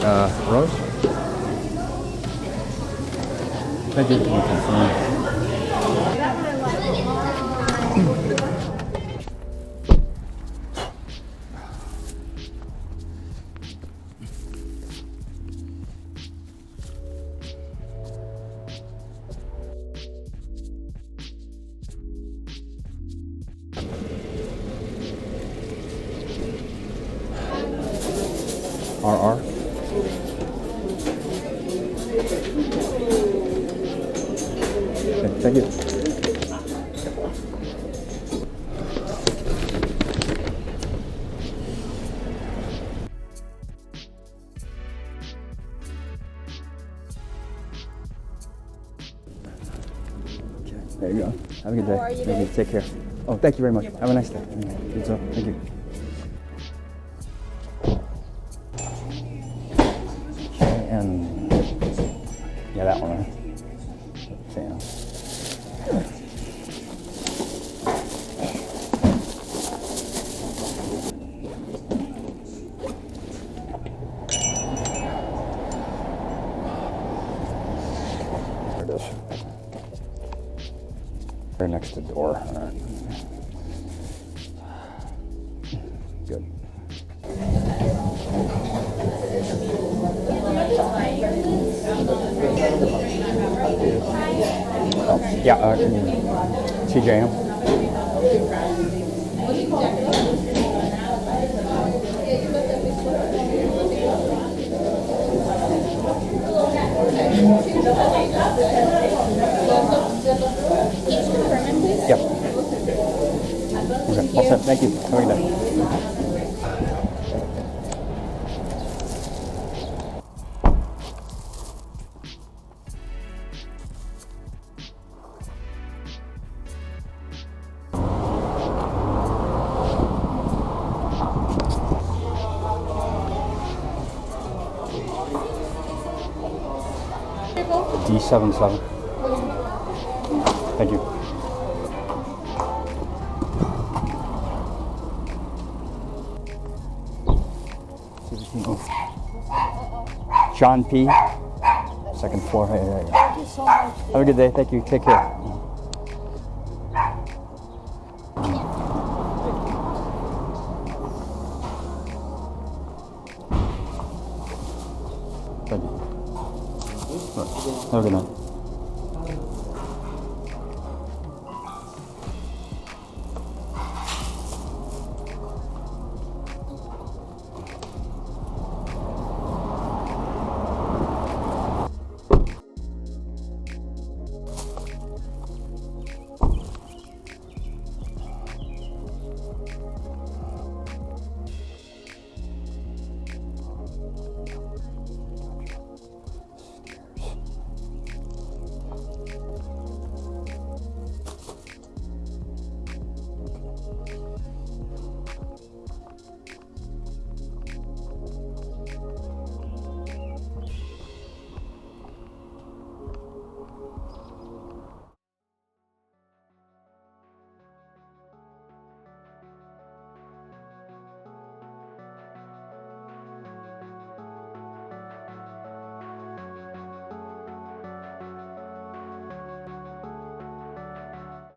Rose? Thank you. Confirm. RR. Okay, thank you. Okay, there you go. Have a good day. How are you Thank you. Take care. Oh, thank you very much. Have a nice day. You too. Thank you. Okay, and yeah, that one. Sam. There it is. Right next to the door. All right. Good. Oh, yeah, TJM. Yep. Okay, all set. Thank you. Have a good day. D77. Thank you. John P. Second floor. Hey, there you go. Thank you so much. Have a good day. Thank you. Take care. Thank you. Have a good night.